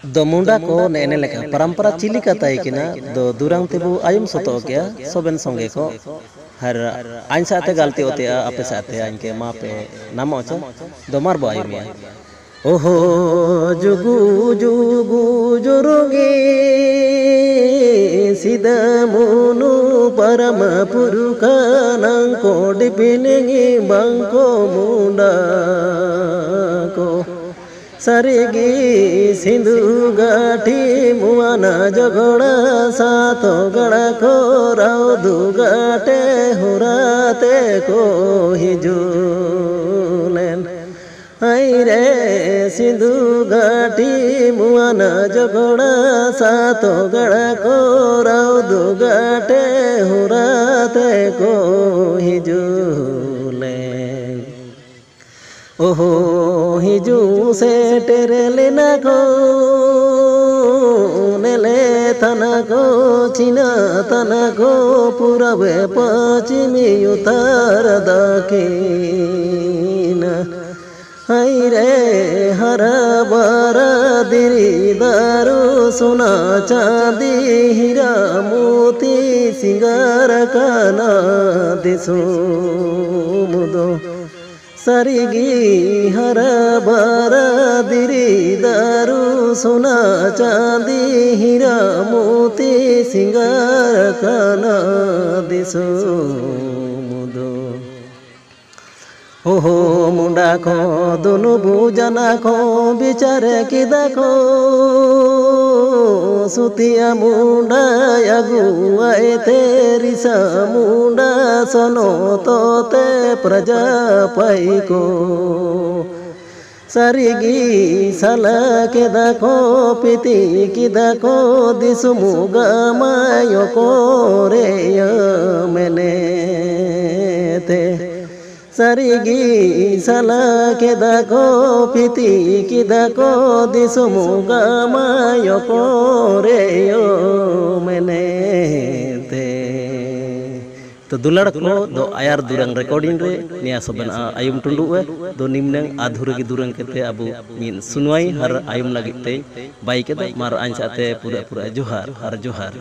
दो मुंडा को नेने लेका परंपरा चिली कताई किना दो दुरंग तेबु आयुम सोतो गया सोबेन संगे को हर आइन साथे गलती होती है आपे साथे आइन के माँ पे नाम अच्छा दो मार बो आयुम या ओहो जुगु जुगु जुरुगी सीधा मुनु परम पुरुका नंको डिपिनेंगी बंको मुंडा को सरिगी सिंधु गाठी मुआना जगोड़ा सातो गड़ा को राउदु गाटे हुराते को हिजुलेन आई रे सिंधु गाठी मुआना जगोड़ा सातो गड़ा को राउदु गाटे हुराते को हिजुलेन ओहो हिजू से तेरे लेना को नेले तना को चीना तना को पूरब पश्चिमी उत्तर दक्षिण हाय रे हरा बारा दिरी दारू सोना चांदी हीरा मोती सिंगार काना दिसो मुदो सरिगी हरा बारा दिरी दारू सोना चांदी हीरा मोती सिंगार काना दिसो मुदो ओहो मुंडा को दोनों बुजना को बिचारे की देखो सुतिया मुंडा अगुआए तेरी सा मुंडा सनो तोते प्रजापति को सरिगी सला के देखो पिती की देखो दिसुमुगा मायो को रे मैंने ते सरिगी सला के देखो पिती की देखो दिसुमुगा मायो को रे मैंने ते तो दुलाड़ को दो आयार दुरंग रिकॉर्डिंग रे निया सबन आयुम टुंडु दो निम्नंग आधुरे की दुरंग केते अबु मिन सुनवाई हर आयुम लगिते बाई के मार आंच आते पूरा पूरा जोहार हर जोहार।